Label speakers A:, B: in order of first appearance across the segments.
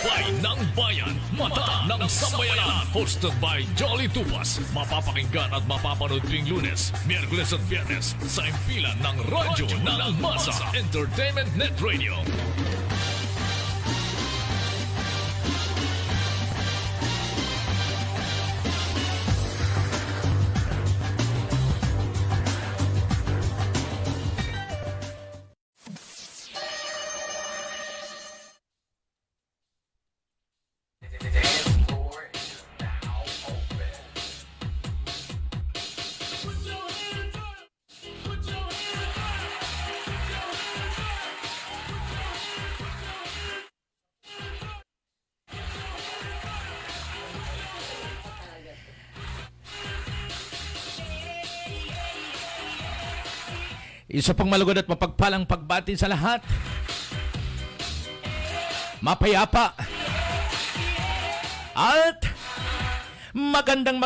A: Gabay ng Bayan, Mata ng Sambayanan. Hosted by Jolly Tupas. Mapapakinggan at mapapanood tuwing Lunes, Miyerkules at Biyernes sa impilan ng Radyo ng Masa Entertainment Net Radio.
B: Isa pang malugod at mapagpalang pagbati sa lahat. Mapayapa. At magandang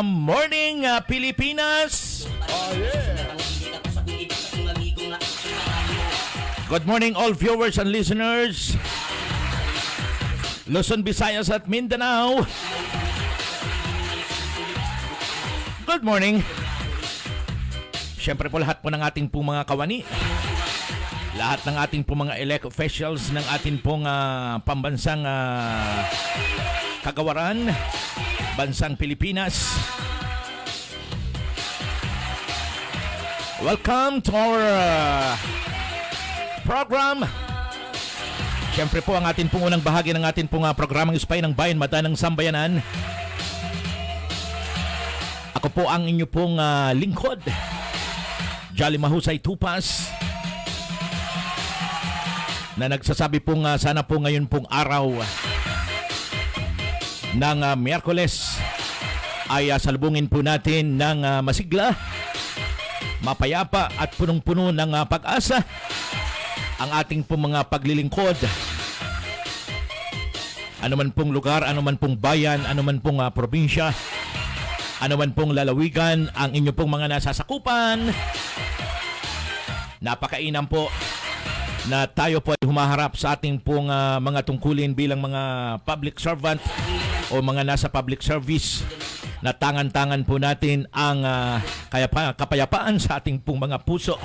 B: morning Pilipinas. Good morning all viewers and listeners. Luzon, Visayas at Mindanao. Good morning. Siyempre po lahat po ng ating pong mga kawani. Lahat ng ating pong mga elect officials ng ating pong pambansang kagawaran, bansang Pilipinas. Welcome to our program. Siyempre po ang ating pong unang bahagi ng ating pong programang Ispay ng Bayan, Mata ng Sambayanan. Ako po ang inyo pong lingkod, Jolly Mahusay Tupas, na nagsasabi pong sana po ngayon pong araw ng Miyerkules ay salubungin po natin ng masigla, mapayapa at punong-puno ng pag-asa ang ating pong mga paglilingkod. Ano man pong lugar, ano man pong bayan, ano man pong probinsya, ano man pong lalawigan ang inyo pong mga nasasakupan. Napakainam po na tayo po ay humaharap sa ating pong mga tungkulin bilang mga public servant o mga nasa public service, na tangan-tangan po natin ang kapayapaan sa ating pong mga puso.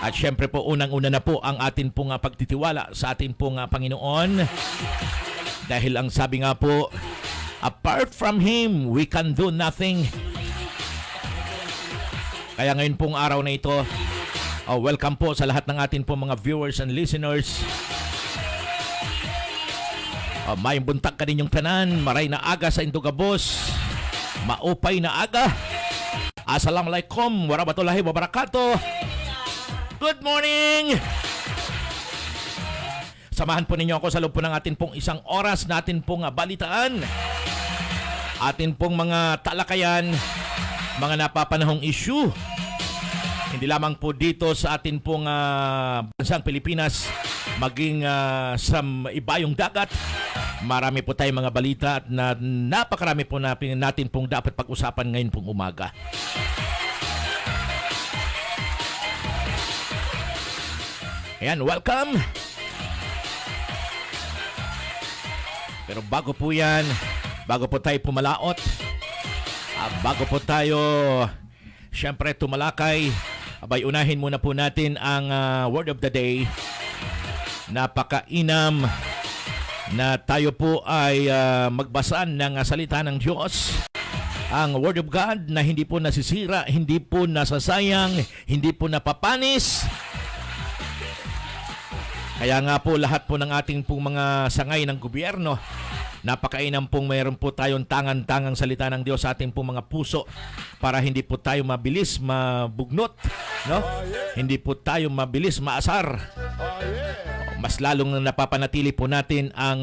B: At syempre po unang-una na po ang ating pong pagtitiwala sa ating pong Panginoon. Dahil ang sabi nga po, apart from Him, we can do nothing. Kaya ngayon pong araw na ito, welcome po sa lahat ng atin pong mga viewers and listeners. May buntag ka ninyong tanan, maray na aga sa Indugabos, maupay na aga. Assalamualaikum warahmatullahi wabarakatuh. Good morning! Samahan po ninyo ako sa loob po ng atin pong isang oras natin pong balitaan, atin pong mga talakayan, mga napapanahong issue, hindi lamang po dito sa atin pong bansang Pilipinas, maging sa ibayong dagat. Marami po tayong mga balita at napakarami po natin pong dapat pag-usapan ngayon pong umaga. Ayan, welcome! Pero bago po yan, bago po tayo pumalaot, bago po tayo siyempre tumalakay, abay unahin muna po natin ang word of the day. Napakainam na tayo po ay magbasa ng salita ng Diyos, ang Word of God na hindi po nasisira, hindi po nasasayang, hindi po napapanis. Kaya nga po lahat po ng ating pong mga sangay ng gobyerno, napakainam pong mayroon po tayong tangan-tangang salita ng Diyos sa ating pong mga puso para hindi po tayo mabilis mabugnot, no? Hindi po tayo mabilis maasar. Mas lalong napapanatili po natin ang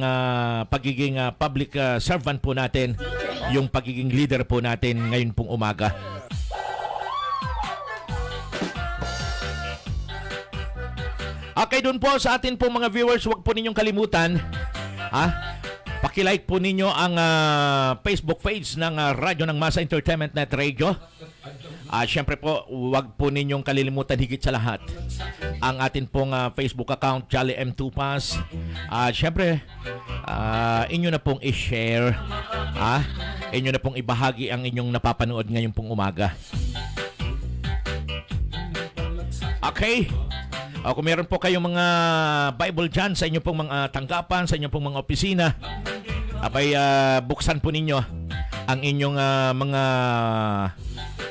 B: pagiging public servant po natin, yung pagiging leader po natin ngayon pong umaga. Okay, doon po sa atin po mga viewers, huwag po ninyong kalimutan, paki-like po ninyo ang Facebook page ng Radyo ng Masa Entertainment Net Radio. Siyempre po, huwag po ninyong kalilimutan higit sa lahat ang atin pong Facebook account, Jolly M. Tupas. Siyempre, inyo na pong i-share. Inyo na pong ibahagi ang inyong napapanood ngayon pong umaga. Okay? Kung meron po kayong mga Bible dyan sa inyong pong mga tanggapan, sa inyong pong mga opisina, buksan po ninyo ang inyong mga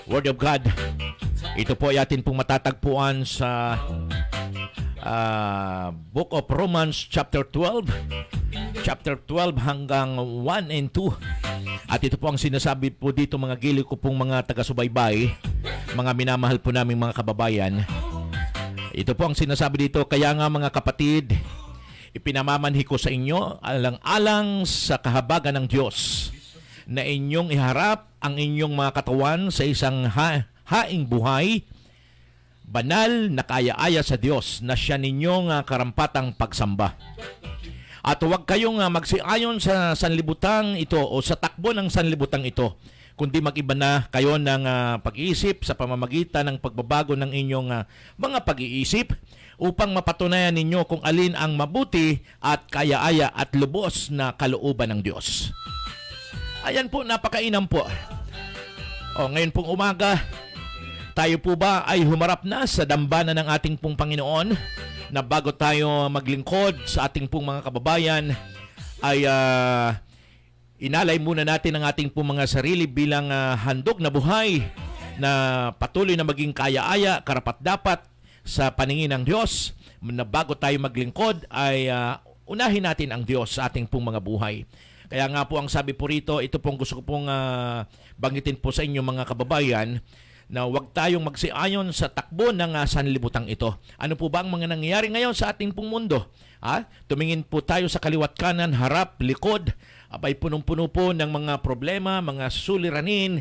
B: Word of God. Ito po ay atin pong matatagpuan sa Book of Romans chapter 12 hanggang 1 and 2. At ito po ang sinasabi po dito, mga giliw ko pong mga taga-subaybay, mga minamahal po naming mga kababayan. Ito po ang sinasabi dito, kaya nga mga kapatid, ipinamamanhi ko sa inyo alang-alang sa kahabagan ng Diyos na inyong iharap ang inyong mga katawan sa isang haing buhay, banal na kaya-aya sa Diyos na siya ninyong karampatang pagsamba. At huwag kayong magsiayon sa sanlibutang ito o sa takbo ng sanlibutang ito, kundi mag-iba na kayo ng pag-iisip sa pamamagitan ng pagbabago ng inyong mga pag-iisip upang mapatunayan ninyo kung alin ang mabuti at kaya-aya at lubos na kalooban ng Diyos. Ayan po, napakainam po. Ngayon pong umaga, tayo po ba ay humarap na sa dambana ng ating pong Panginoon na bago tayo maglingkod sa ating pong mga kababayan ay inalay muna natin ang ating pong mga sarili bilang handog na buhay na patuloy na maging kaya-aya, karapat-dapat sa paningin ng Diyos, na bago tayo maglingkod ay unahin natin ang Diyos sa ating pong mga buhay. Kaya nga po ang sabi po rito, ito pong gusto ko pong banggitin po sa inyo mga kababayan, na huwag tayong magsiayon sa takbo ng sanlibutang ito. Ano po ba ang mga nangyayari ngayon sa ating pong mundo? Tumingin po tayo sa kaliwat kanan, harap, likod, abay punong-puno po ng mga problema, mga suliranin.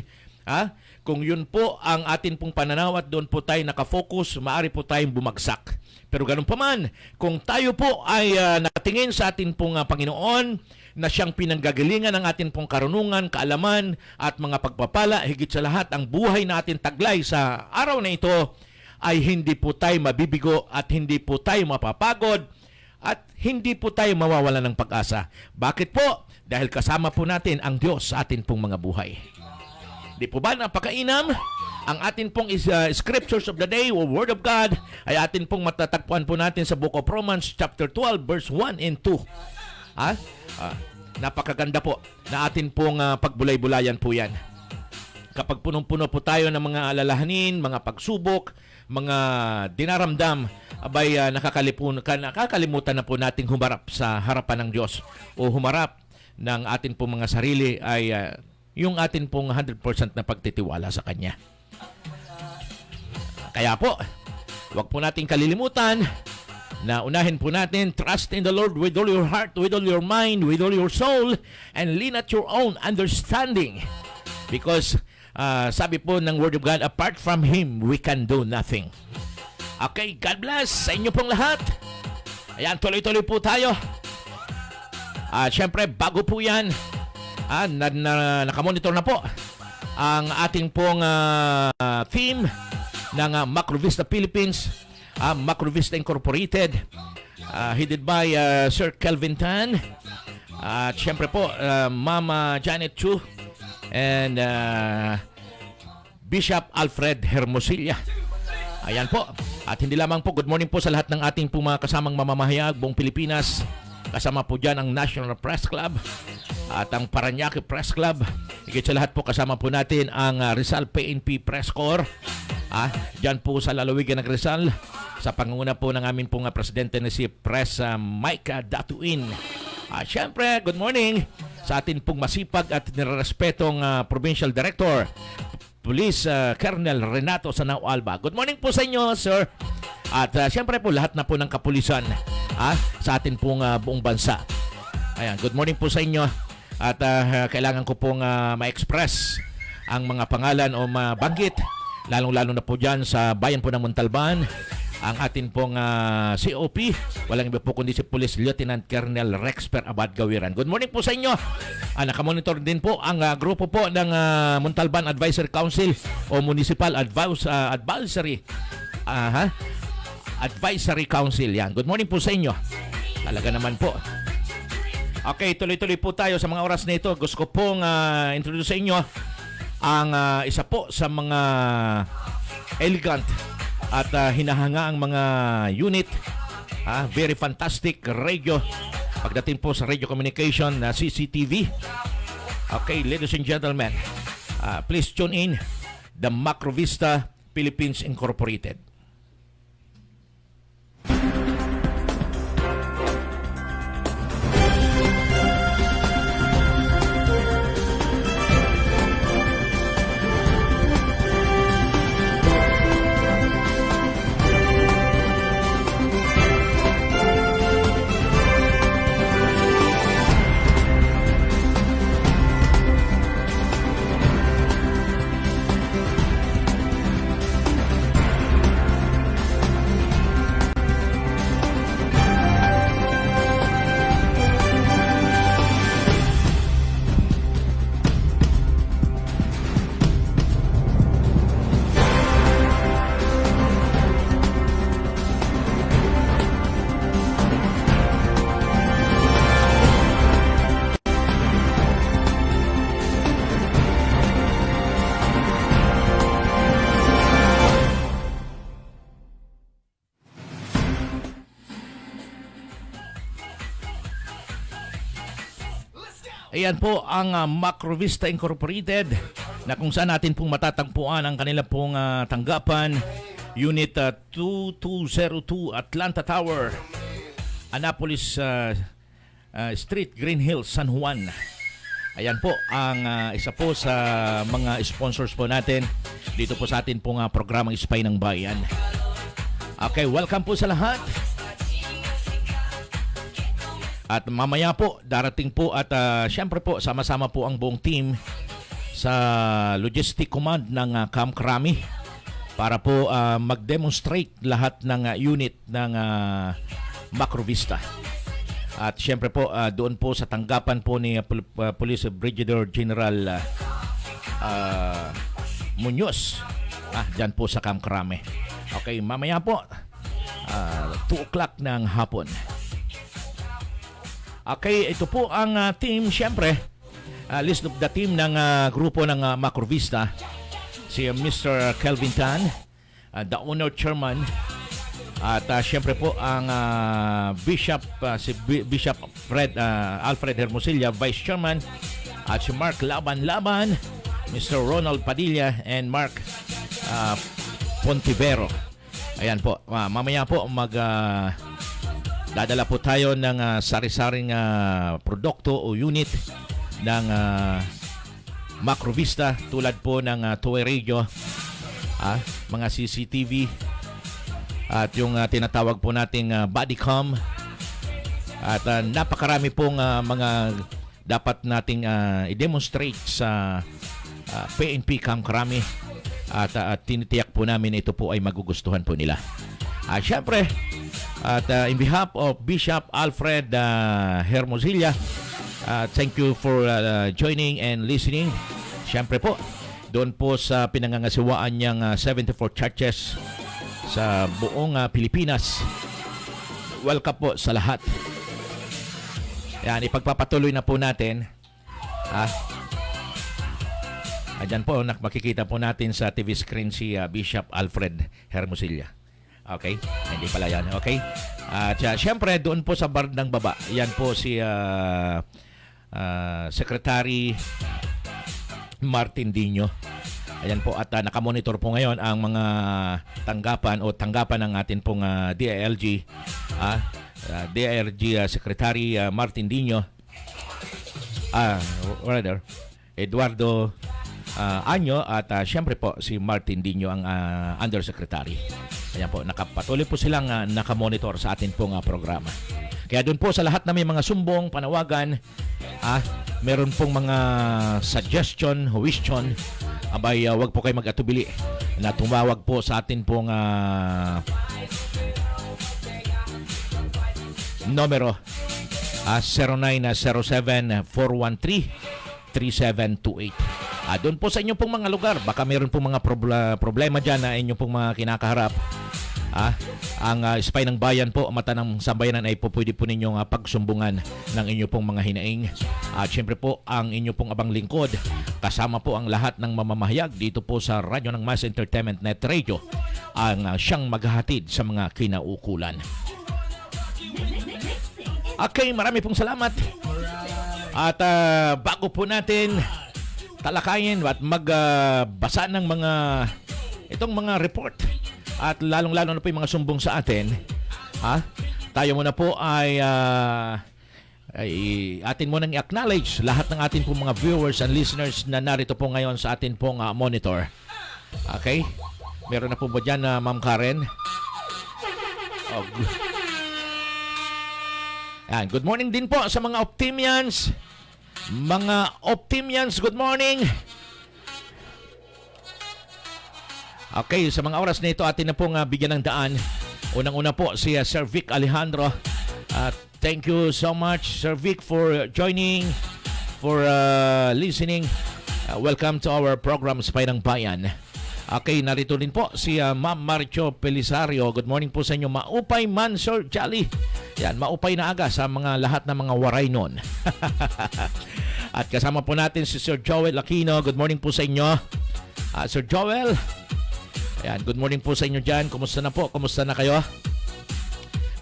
B: Kung yun po ang atin pong pananaw at doon po tayo nakafocus, maaari po tayong bumagsak. Pero ganun pa man, kung tayo po ay nakatingin sa atin pong Panginoon, na siyang pinanggagalingan ng atin pong karunungan, kaalaman at mga pagpapala, higit sa lahat ang buhay natin taglay sa araw na ito, ay hindi po tayo mabibigo at hindi po tayo mapapagod at hindi po tayo mawawala ng pag-asa. Bakit po? Dahil kasama po natin ang Diyos sa atin pong mga buhay. Di po ba napakainam? Ang atin pong scriptures of the day o Word of God ay atin pong matatagpuan po natin sa Book of Romans chapter 12 verse 1 and 2. Napakaganda po na atin pong pagbulay-bulayan po yan. Kapag punong-puno po tayo ng mga alalahanin, mga pagsubok, mga dinaramdam, abay nakakalimutan na po nating humarap sa harapan ng Diyos o humarap ng atin pong mga sarili ay yung atin pong 100% na pagtitiwala sa Kanya. Kaya po, huwag po nating kalilimutan na unahin po natin, trust in the Lord with all your heart, with all your mind, with all your soul, and lean at your own understanding. Because sabi po ng Word of God, apart from Him, we can do nothing. Okay, God bless sa inyo pong lahat. Ayan, tuloy-tuloy po tayo. Siyempre, bago po yan, nakamonitor na po ang ating pong theme ng Macrovista Philippines, Macrovista Incorporated, headed by Sir Kelvin Tan, at siyempre po Mama Janet Chu and Bishop Alfred Hermosilla. Ayan po. At hindi lamang po, good morning po sa lahat ng ating po mga kasamang mamamahayag buong Pilipinas. Kasama po dyan ang National Press Club at ang Parañaque Press Club. Higit sa lahat po kasama po natin ang Rizal PNP Press Corps. Dyan po sa lalawigan ng Rizal, sa pangunguna po ng aming pong presidente na si Press Mike Datuin. Siyempre, good morning sa atin pong masipag at nirerespetong Provincial Director, Police Colonel Renato Sanao Alba. Good morning po sa inyo, sir. At siyempre po lahat na po ng kapulisan sa atin pong buong bansa. Ayan, good morning po sa inyo. At kailangan ko pong ma-express ang mga pangalan o mabanggit, lalong-lalo na po dyan sa bayan po ng Montalban, ang atin pong COP, walang iba po kundi si Police Lieutenant Colonel Rexper Abad Gawiran. Good morning po sa inyo. Nakamonitor din po ang grupo po ng Montalban Advisory Council o Municipal Advisory Advisory Council. Yan. Good morning po sa inyo. Talaga naman po. Okay, tuloy-tuloy po tayo sa mga oras na ito. Gusto ko pong introduce sa inyo ang isa po sa mga elegant at hinahangaang mga unit. Very fantastic radio. Pagdating po sa radio communication na CCTV. Okay, ladies and gentlemen, please tune in the Macrovista Philippines Incorporated. Ayan po ang Macrovista Incorporated na kung saan natin pong matatagpuan ang kanila pong tanggapan. Unit 2202 Atlanta Tower, Annapolis Street, Green Hills, San Juan. Ayan po ang isa po sa mga sponsors po natin dito po sa atin pong programang Spy ng Bayan. Okay, welcome po sa lahat. At mamaya po, darating po at syempre po, sama-sama po ang buong team sa Logistic Command ng Camp Crami para po mag-demonstrate lahat ng unit ng Macrovista. At syempre po, doon po sa tanggapan po ni Police Brigadier General Muñoz, dyan po sa Camp Crami. Okay, mamaya po, 2 o'clock ng hapon. Okay, ito po ang team, syempre, list of the team ng grupo ng Macrovista. Si Mr. Kelvin Tan, the owner chairman. At syempre po ang Bishop, si Bishop Alfred Hermosilla, vice chairman. At si Mark Laban, Mr. Ronald Padilla, and Mark Pontivero. Ayan po, mamaya po dadala po tayo ng sari-saring produkto o unit ng Macrovista tulad po ng two-way radio, mga CCTV at yung tinatawag po nating body cam at napakarami pong mga dapat nating i-demonstrate sa PNP Camp Crami at tinitiyak po namin ito po ay magugustuhan po nila. Syempre, at in behalf of Bishop Alfred Hermosilla, thank you for joining and listening. Siyempre po, doon po sa pinangangasiwaan niyang 74 churches sa buong Pilipinas. Welcome po sa lahat. Yan, ipagpapatuloy na po natin. Ayan po, makikita po natin sa TV screen si Bishop Alfred Hermosilla. Okay? Hindi pala yan. Okay? At syempre, doon po sa bandang baba, yan po si Secretary Martin Dino. Ayan po. At nakamonitor po ngayon ang mga tanggapan ng atin pong DILG. DILG Secretary Martin Dino. Eduardo Anyo at syempre po si Martin Dino ang Undersecretary. Ayan po, patuloy po silang nakamonitor sa atin pong programa. Kaya doon po sa lahat na may mga sumbong, panawagan, meron pong mga suggestion, question, abay wag po kayo mag-atubili na tumawag po sa atin pong numero 0907-413-3728. Doon po sa inyong pong mga lugar, baka meron pong mga problema dyan na inyong pong mga kinakaharap. Ang Spy ng Bayan po, mata ng sambayanan ay po pwede po ninyong pagsumbungan ng inyo pong mga hinaing. At syempre po ang inyo pong abang lingkod, kasama po ang lahat ng mamamahayag dito po sa Radyo ng Mas Entertainment Net Radio, ang siyang maghahatid sa mga kinaukulan. Okay, marami pong salamat. At bago po natin talakayin at magbasa ng itong mga report at lalong-lalo na po yung mga sumbong sa atin, tayo muna po ay atin munang i-acknowledge lahat ng atin pong mga viewers and listeners na narito po ngayon sa atin pong monitor. Okay? Meron na po ba dyan, Ma'am Karen? Yan. Good morning din po sa mga Optimians. Mga Optimians, good morning. Okay, sa mga oras na ito, atin na pong bigyan ng daan. Unang-una po si Sir Vic Alejandro. Thank you so much, Sir Vic, for joining, for listening. Welcome to our program, Spy ng Bayan. Okay, narito din po si Ma'am Maricho Pelisario. Good morning po sa inyo. Maupay man, Sir Jolly. Yan, maupay na aga sa mga lahat ng mga waray nun. At kasama po natin si Sir Joel Aquino. Good morning po sa inyo. Sir Joel, ayan, good morning po sa inyo dyan. Kumusta na po? Kumusta na kayo?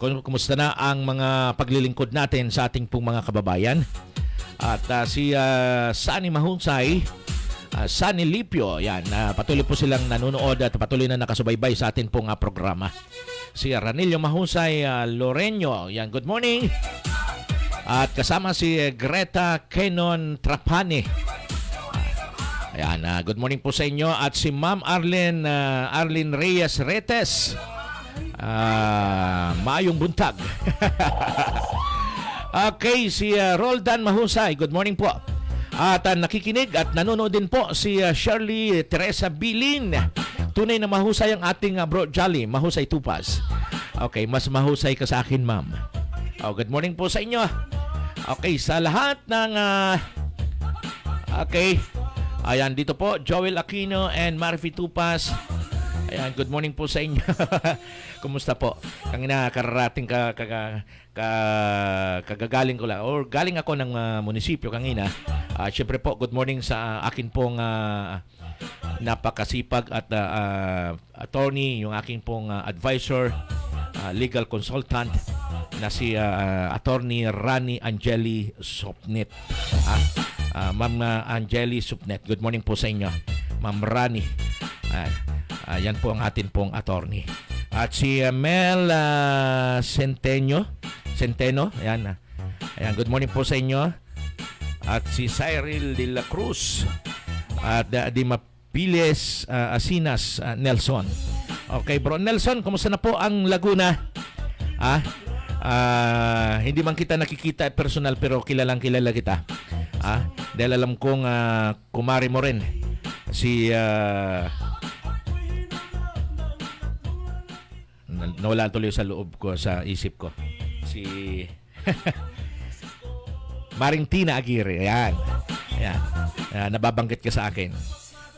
B: Kumusta na ang mga paglilingkod natin sa ating pong mga kababayan? At si Sunny Mahunsay, Sunny Lipio, yan, patuloy po silang nanonood at patuloy na nakasubaybay sa atin pong programa. Si Ranilio Mahusay Loreño, yan, good morning. At kasama si Greta Kenon Trapani. Ayan, good morning po sa inyo. At si Ma'am Arlene Reyes Retes. Maayong buntag. Okay, si Roldan Mahusay, good morning po. At nakikinig at nanonood din po si Shirley Teresa Bilin. Tunay na mahusay ang ating bro Jolly, mahusay tupas. Okay, mas mahusay ka sa akin, ma'am. Good morning po sa inyo. Okay, sa lahat ng okay. Ayan, dito po Joel Aquino and Marfi Tupas. Ayan, good morning po sa inyo. Kumusta po? Kanina kararating kagagaling ko lang or galing ako ng munisipyo kanina. Syempre po, good morning sa akin pong napakasipag at attorney, yung aking pong advisor, legal consultant na si attorney Rani Angeli Sopnet. Ma'am Angeli Sopnet, good morning po sa inyo. Ma'am Rani. Yan po ang atin pong attorney. At si Mel Centeno, ayan. Ayan, good morning po sa inyo. At si Cyril de la Cruz at Di Mapiles Asinas Nelson. Okay, bro Nelson, kumusta na po ang Laguna? Hindi man kita nakikita personal pero kilalang kilala kita. Dahil alam kong kumari mo rin si nawala tuloy sa loob ko, sa isip ko. Si Maring Tina Aguirre. Ayan. Ayan. Nababanggit ka sa akin.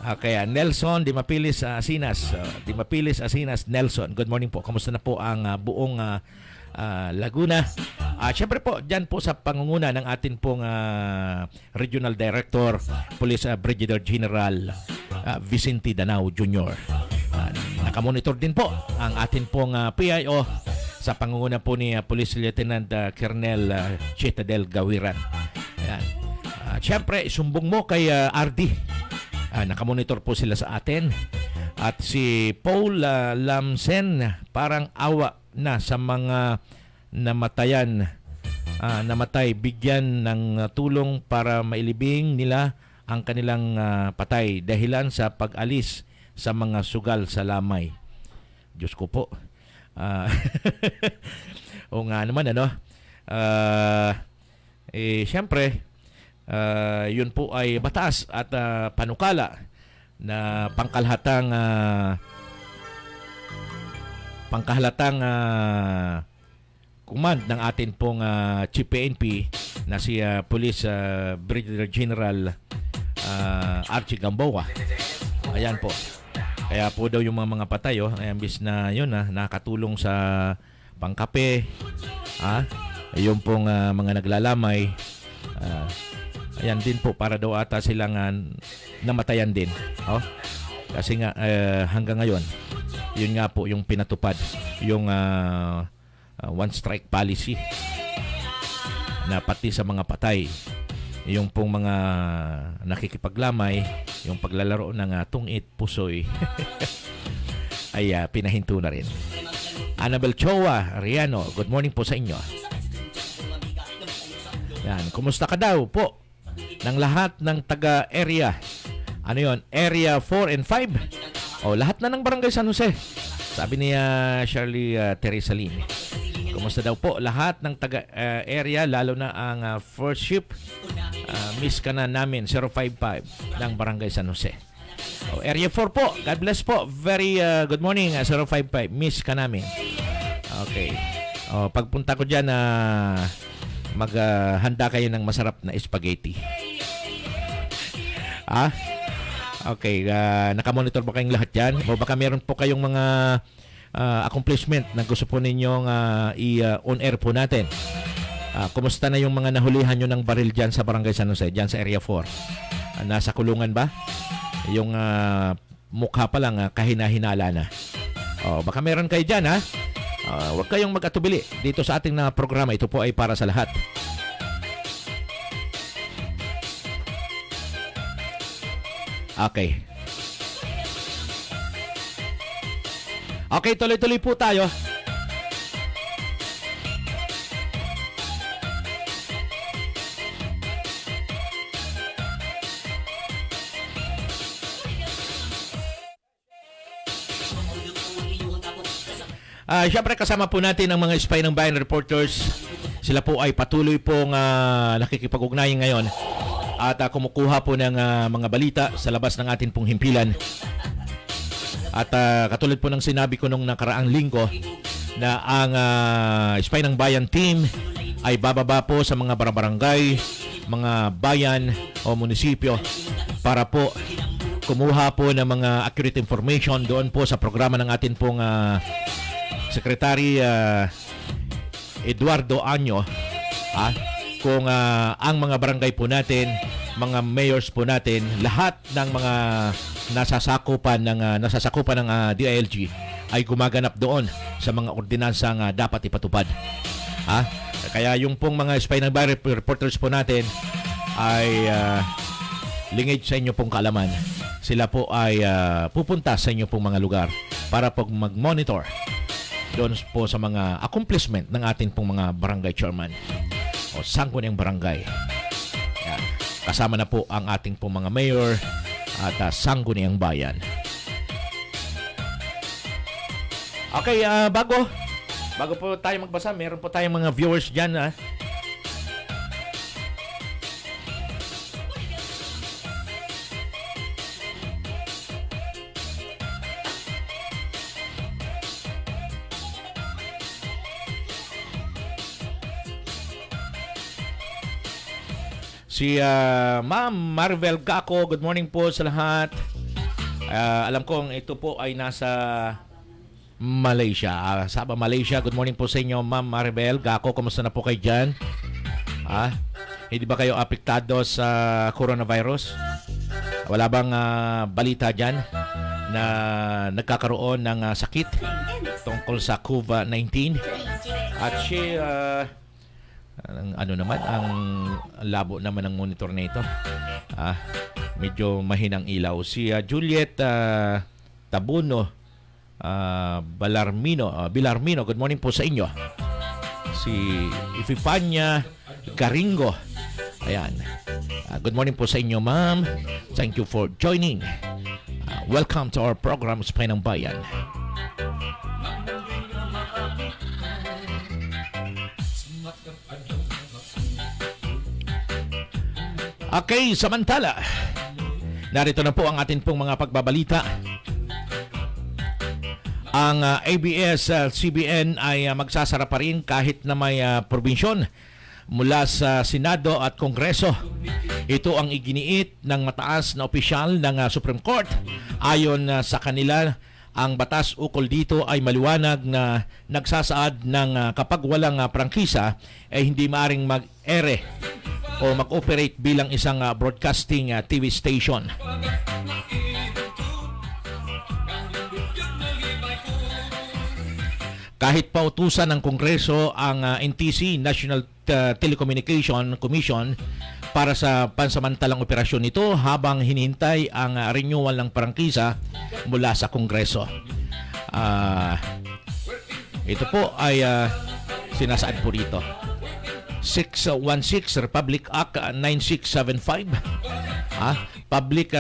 B: Okay, Nelson Di Mapiles Asinas. Di Mapiles Asinas Nelson. Good morning po. Kamusta na po ang buong Laguna? Siyempre po, dyan po sa pangunguna ng atin pong Regional Director, Police Brigadier General Vicente Danao Jr. Nakamonitor din po ang atin pong PIO sa pangunguna po ni Police Lieutenant Colonel Chitadel Gawiran. Ayan. Siyempre, sumbong mo kay RD. Nakamonitor po sila sa atin. At si Paul Lamsen, parang awa na sa mga namatay, bigyan ng tulong para mailibing nila ang kanilang patay dahilan sa pag-alis sa mga sugal sa lamay. Diyos ko po. O nga naman, ano? Siyempre, yun po ay batas at panukala na pangkahalatang command ng atin pong Chief PNP na si Police Brigadier General Archie Gamboa. Ayan po. Kaya po daw yung mga patay, imbis na yun, nakatulong sa pangkape, yung pong mga naglalamay, ayan din po, para daw ata silang namatayan din. Kasi nga, hanggang ngayon, yun nga po yung pinatupad, yung one strike policy, na pati sa mga patay, yung pong mga nakikipaglamay, yung paglalaro ng tungit, pusoy, ay pinahinto na rin. Annabel Choa Riano, good morning po sa inyo. Yan, kumusta ka daw po ng lahat ng taga-area? Ano yon? Area 4 and 5? Lahat na ng Barangay San Jose. Sabi ni Shirley Teresa Lin. Kumusta daw po lahat ng taga-area, lalo na ang first ship? Miss ka na namin, 055 ng Barangay San Jose. Area 4 po, God bless po. Very good morning, 055. Miss ka namin. Okay. Pagpunta ko dyan, maghanda kayo ng masarap na spaghetti. Okay, nakamonitor ba kayong lahat dyan? O baka meron po kayong mga accomplishment na gusto po ninyong i-on air po natin. Kumusta na yung mga nahulihan nyo ng baril dyan sa Barangay San Jose, dyan sa Area 4? Nasa kulungan ba? Yung mukha pa lang kahina-hinala na. Baka meron kayo dyan, huwag kayong mag-atubili dito sa ating programa. Ito po ay para sa lahat. Okay. Okay, tuloy-tuloy po tayo. Siyempre kasama po natin ang mga Spy ng Bayan reporters. Sila po ay patuloy pong nakikipag-ugnayan ngayon at kumukuha po ng mga balita sa labas ng atin pong himpilan. At katulad po ng sinabi ko nung nakaraang linggo na ang Spy ng Bayan team ay bababa po sa mga barangay, mga bayan o munisipyo para po kumuha po ng mga accurate information doon po sa programa ng atin pong Secretary Eduardo Año, kung ang mga barangay po natin, mga mayors po natin, lahat ng mga nasasakupan ng DILG ay gumaganap doon sa mga ordinansang dapat ipatupad. Kaya yung pong mga Spy ng Bayan reporters po natin ay lingid sa inyo pong kaalaman. Sila po ay pupunta sa inyo pong mga lugar para po mag-monitor doon po sa mga accomplishment ng atin pong mga barangay chairman o sangguniang barangay. Yan. Kasama na po ang ating pong mga mayor at sangguniang bayan. Okay, bago po tayo magbasa, meron po tayong mga viewers dyan. Si Ma'am Marvel Gaco, good morning po sa lahat. Alam kong ito po ay nasa Malaysia. Sabah, Malaysia. Good morning po sa inyo, Ma'am Marvel Gaco. Kumusta na po kayo dyan? Hindi ba kayo apektado sa coronavirus? Wala bang balita dyan na nagkakaroon ng sakit tungkol sa COVID-19? At ang labo naman ng monitor na ito. Medyo mahinang ilaw. Si Juliet Tabuno Bilarmino, good morning po sa inyo. Si Ififanya Garingo, ayan. Good morning po sa inyo, ma'am. Thank you for joining. Welcome to our program, Spy ng Bayan. Okay, samantala, narito na po ang atin pong mga pagbabalita. Ang ABS-CBN ay magsasara pa rin kahit na may probinsyon mula sa Senado at Kongreso. Ito ang iginiit ng mataas na opisyal ng Supreme Court. Ayon sa kanila, ang batas ukol dito ay maliwanag na nagsasaad ng kapag walang prangkisa ay hindi maaring mag-ere o mag-operate bilang isang broadcasting TV station. Kahit pautusan ng Kongreso ang NTC, National Telecommunication Commission, para sa pansamantalang operasyon nito habang hinihintay ang renewal ng prangkisa mula sa Kongreso. Ito po ay sinasaad po rito. 616 Republic Act 9675, Public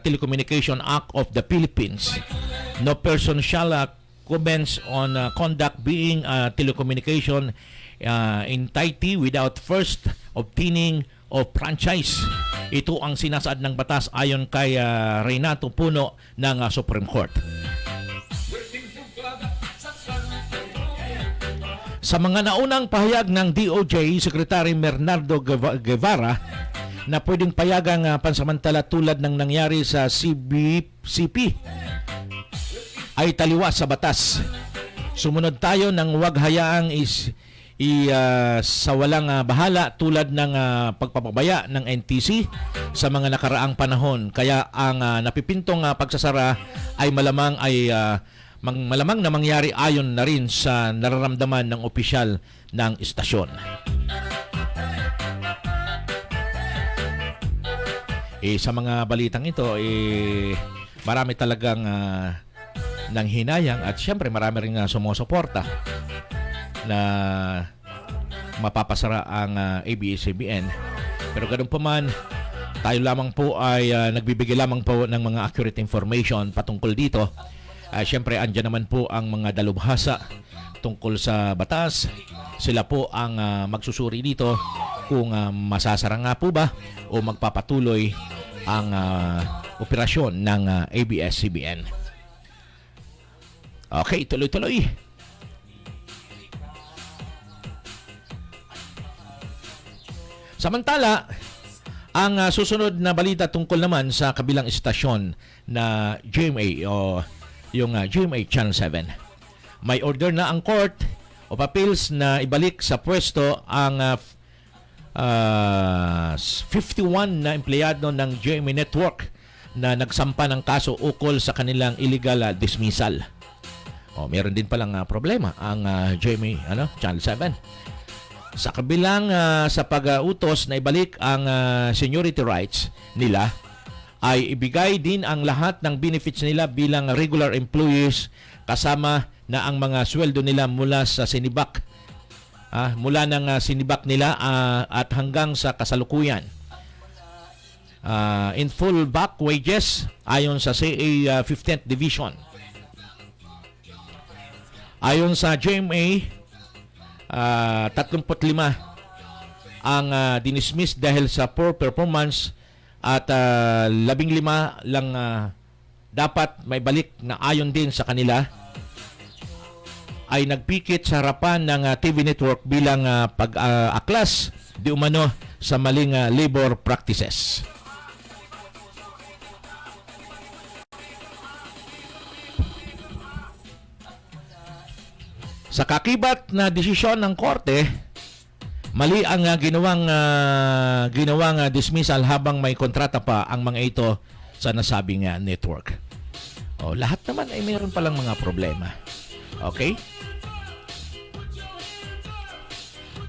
B: Telecommunication Act of the Philippines. No person shall comments on conduct being telecommunication entity without first obtaining of franchise. Ito ang sinasaad ng batas ayon kay Renato Puno ng Supreme Court. Sa mga naunang pahayag ng DOJ, Secretary Bernardo Guevara, na pwedeng payagang pansamantala tulad ng nangyari sa CP ay taliwas sa batas. Sumunod tayo ng huwag hayaang sa walang bahala tulad ng pagpapabaya ng NTC sa mga nakaraang panahon. Kaya ang napipintong pagsasara ay malamang na mangyari ayon na rin sa nararamdaman ng opisyal ng istasyon. Sa mga balitang ito, marami talagang ng hinayang at siyempre marami rin sumusuporta na mapapasara ang ABS-CBN. Pero ganun pa man, tayo lamang po ay nagbibigay lamang po ng mga accurate information patungkol dito. Siyempre andyan naman po ang mga dalubhasa tungkol sa batas. Sila po ang magsusuri dito kung masasara nga po ba o magpapatuloy ang operasyon ng ABS-CBN. Okay, tuloy-tuloy. Samantala, ang susunod na balita tungkol naman sa kabilang istasyon na GMA o yung GMA Channel 7. May order na ang Court of Appeals na ibalik sa pwesto ang 51 na empleyado ng GMA Network na nagsampa ng kaso ukol sa kanilang illegal dismissal. Meron din palang problema ang GMA Channel 7. Sa kabilang sa pag-utos na ibalik ang seniority rights nila, ay ibigay din ang lahat ng benefits nila bilang regular employees kasama na ang mga sweldo nila mula sa sinibak. Mula ng sinibak nila at hanggang sa kasalukuyan. In full back wages ayon sa CA 15th Division. Ayon sa GMA, 35 ang dinismiss dahil sa poor performance at 15 lang dapat may balik na ayon din sa kanila ay nagpikit sa harapan ng TV network bilang pag-aklas di umano sa maling labor practices. Sa kakibat na desisyon ng korte, mali ang ginawang dismissal habang may kontrata pa ang mga ito sa nasabing network. Lahat naman ay mayroon palang mga problema. Okay?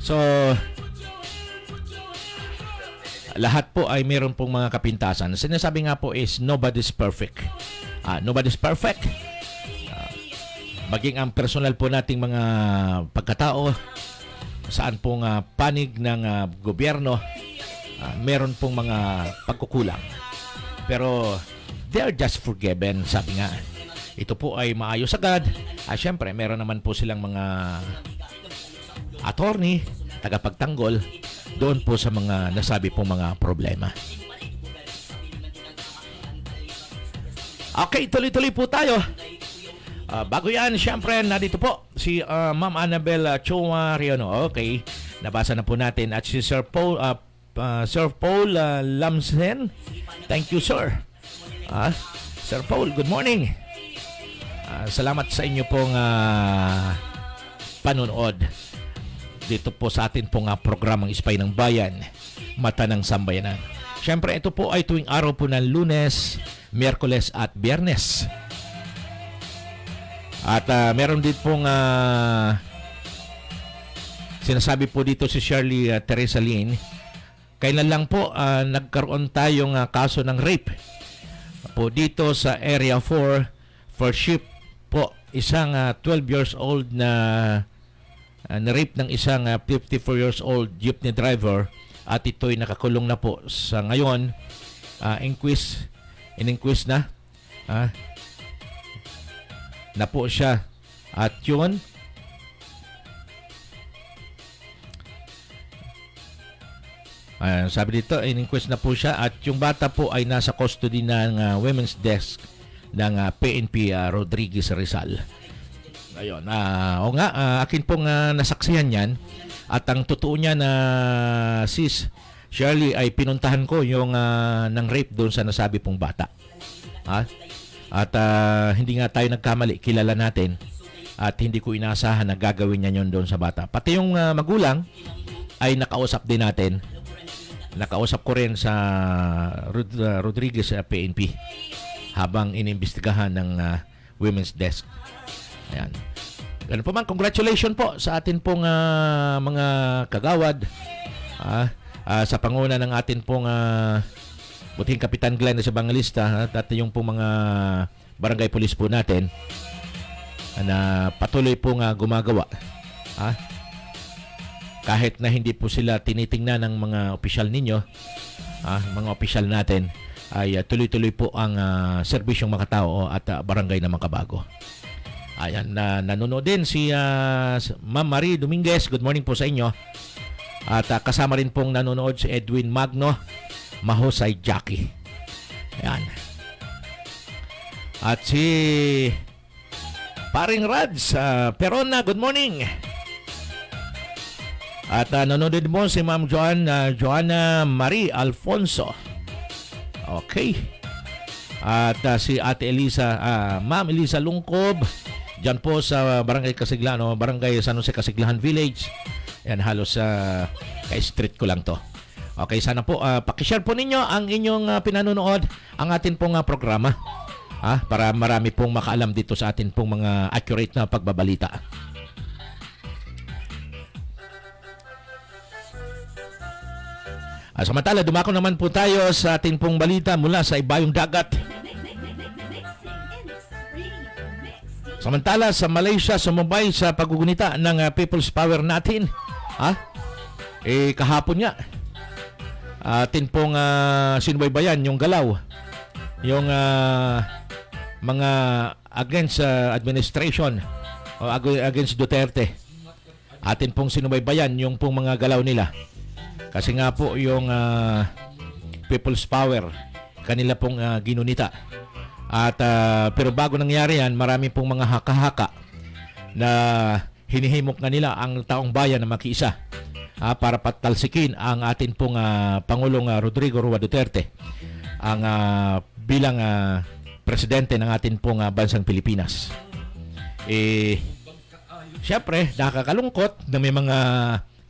B: So, lahat po ay mayroon pong mga kapintasan. Sinasabi nga po is nobody's perfect. Nobody's perfect. Maging ang personal po nating mga pagkatao, saan pong panig ng gobyerno, meron pong mga pagkukulang. Pero they are just forgiven, sabi nga. Ito po ay maayos agad. Siyempre, meron naman po silang mga attorney, tagapagtanggol, doon po sa mga nasabi pong mga problema. Okay, tuloy-tuloy po tayo. Bago yan, siyempre, narito po si Ma'am Annabel Chua Riano. Okay, nabasa na po natin. At si Sir Sir Paul Lamsen. Thank you, sir. Sir Paul, good morning. Salamat sa inyo pong panonood dito po sa atin pong programang Ispay ng Bayan, Mata ng Sambayanan. Siyempre, ito po ay tuwing araw po ng Lunes, Miyerkules at Biyernes. At meron din pong sinasabi po dito si Shirley Teresa Lynn, kailan lang po nagkaroon tayong kaso ng rape po dito sa Area 4 for ship po, isang 12 years old na na-rape ng isang 54 years old jeepney driver at ito'y nakakulong na po sa ngayon. In-inquest na po siya at yun sabi dito, in-inquest na po siya at yung bata po ay nasa custody ng women's desk ng PNP Rodriguez Rizal. Ayun, akin pong nasaksihan yan at ang totoo niya na sis Shirley ay pinuntahan ko yung ng rape doon sa nasabi pong bata. At hindi nga tayo nagkamali, kilala natin at hindi ko inasahan na gagawin niya yun doon sa bata. Pati yung magulang ay nakausap din natin. Nakausap ko rin sa Rodriguez PNP habang inimbestigahan ng women's desk. Ayan. Ganun po man, congratulations po sa atin pong mga kagawad sa panguna ng atin pong buting Kapitan Glenn sa Bangalista at yung pong mga barangay police po natin na patuloy pong gumagawa. Kahit na hindi po sila tinitingnan ng mga opisyal ninyo, mga opisyal natin, ay tuloy-tuloy po ang serbisyong makatao at barangay na makabago. Ayan, nanonood din si Ma'am Marie Dominguez. Good morning po sa inyo. At kasama rin pong nanonood si Edwin Magno, mahusay Jackie. Ayan. At si Paring Rads Perona, good morning. At nanonood din mo si Ma'am Joanna Marie Alfonso. Okay. At si Ate Elisa, Ma'am Elisa Lungkob, dyan po sa Barangay Kasiglahan, Barangay San Jose Kasiglahan Village. Yan, halos ka-street ko lang to. Okay, sana po pakishare po ninyo ang inyong pinanonood, ang atin pong programa. Para marami pong makaalam dito sa atin pong mga accurate na pagbabalita. Samantala, dumako naman po tayo sa ating pong balita mula sa ibayong dagat. Samantala, sa Malaysia, sumabay sa paggugunita ng People's Power natin. Kahapon nga, atin pong sinubaybayan yung galaw. Yung mga against administration o against Duterte. Atin pong sinubaybayan yung pong mga galaw nila. Kasi nga po yung People's Power, kanila pong ginunita. At pero bago nangyari yan, marami pong mga haka-haka na hinihimok nga nila ang taong bayan na makiisa para patalsikin ang atin pong Pangulong Rodrigo Roa Duterte ang bilang presidente ng atin pong bansang Pilipinas. Siyempre, nakakalungkot na may mga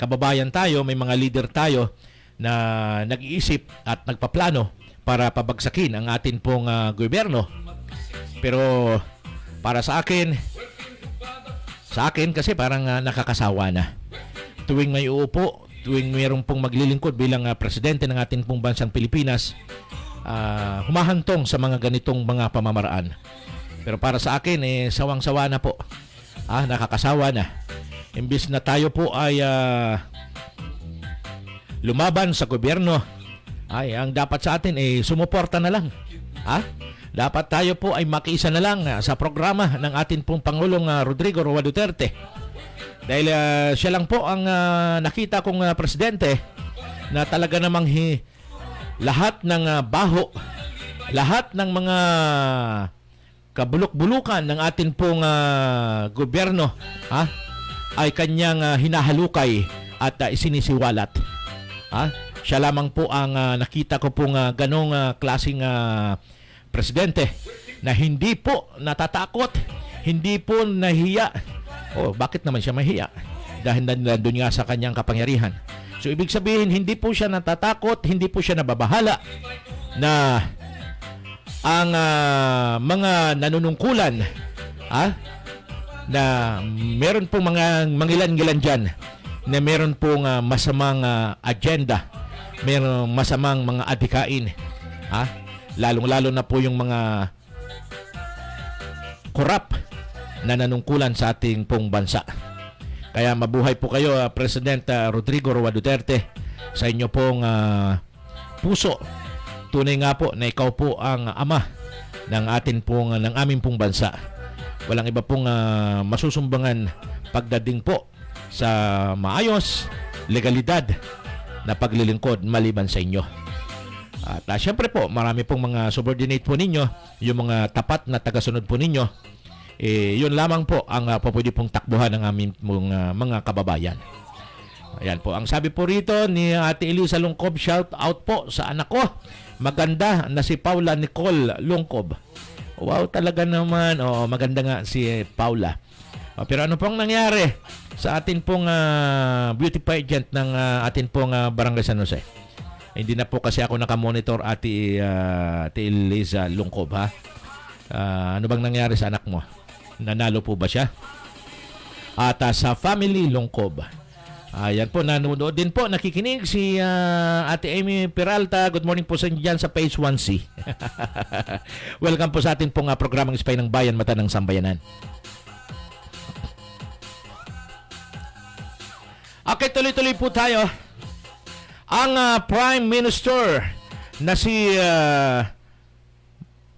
B: kababayan tayo, may mga leader tayo na nag-iisip at nagpaplano para pabagsakin ang atin pong gobyerno. Pero para sa akin kasi parang nakakasawa na. Tuwing may uupo, tuwing mayroong pong maglilingkod bilang presidente ng atin pong bansang Pilipinas, humahantong sa mga ganitong mga pamamaraan. Pero para sa akin, sawang-sawa na po. Nakakasawa na. Imbis na tayo po ay lumaban sa gobyerno, ang dapat sa atin sumuporta na lang. Dapat tayo po ay makiisa na lang sa programa ng atin pong Pangulong Rodrigo Roa Duterte. Dahil siya lang po ang nakita kong presidente na talaga namang lahat ng baho, lahat ng mga kabuluk-bulukan ng atin pong gobyerno, ay kanyang hinahalukay at isinisiwalat. Siya lamang po ang nakita ko pong ganong klaseng presidente na hindi po natatakot, hindi po nahiya. Bakit naman siya mahiya? Dahil nandun nga sa kanyang kapangyarihan. So ibig sabihin, hindi po siya natatakot, hindi po siya nababahala na ang mga nanunungkulan na meron pong mga mangilan-ngilan dyan na meron pong masamang agenda, meron masamang mga adhikain, lalong-lalo na po yung mga korap na nanungkulan sa ating pong bansa. Kaya mabuhay po kayo, President Rodrigo Roa Duterte, sa inyo pong puso. Tunay nga po na ikaw po ang ama ng aming pong bansa. Walang iba pong masusumbangan pagdating po sa maayos, legalidad na paglilingkod maliban sa inyo. At syempre po, marami pong mga subordinate po ninyo, yung mga tapat na tagasunod po ninyo. Yun lamang po ang pwede pong takbuhan ng aming mga kababayan. Ayan po, ang sabi po rito ni Ate Elisa Lungkob, shout out po sa anak ko. Maganda na si Paula Nicole Lungkob. Wow, talaga naman. Maganda nga si Paula. Pero ano pong nangyari sa atin pong beauty pageant ng atin pong Barangay San Jose? Hindi na po kasi ako nakamonitor, Ate Elisa Lungkob, ha? Ano bang nangyari sa anak mo? Nanalo po ba siya? At sa family Lungkob, ayan po, nanonood din po, nakikinig si Ate Amy Peralta. Good morning po sa inyo dyan sa Phase 1C. Welcome po sa atin pong programang Spy ng Bayan, Mata ng Sambayanan. Okay, tuloy-tuloy po tayo. Ang Prime Minister na si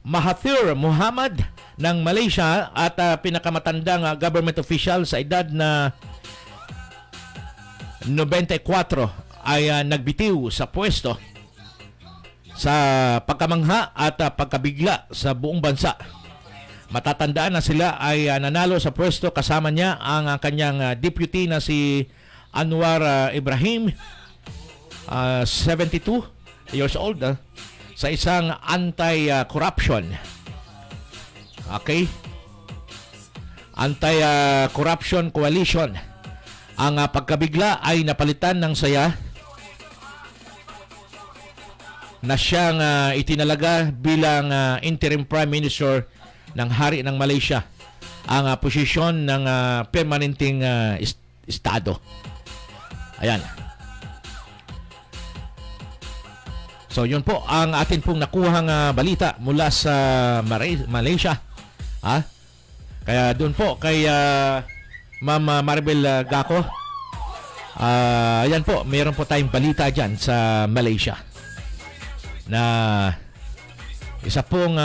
B: Mahathir Mohamad ng Malaysia at pinakamatandang government official sa edad na 94 ay nagbitiw sa pwesto sa pagkamangha at pagkabigla sa buong bansa. Matatandaan na sila ay nanalo sa pwesto, kasama niya ang kanyang deputy na si Anwar Ibrahim, 72 years old, sa isang anti-corruption. Okay? Anti-corruption coalition. Ang pagkabigla ay napalitan ng saya na siyang itinalaga bilang interim prime minister ng Hari ng Malaysia, ang posisyon ng permanenteng estado. Ayan. So yun po ang atin pong nakuhang balita mula sa Malaysia. Kaya doon po kay Ma'am Maribel Gaco. Ayan po, mayroon po tayong balita dyan sa Malaysia na isa pong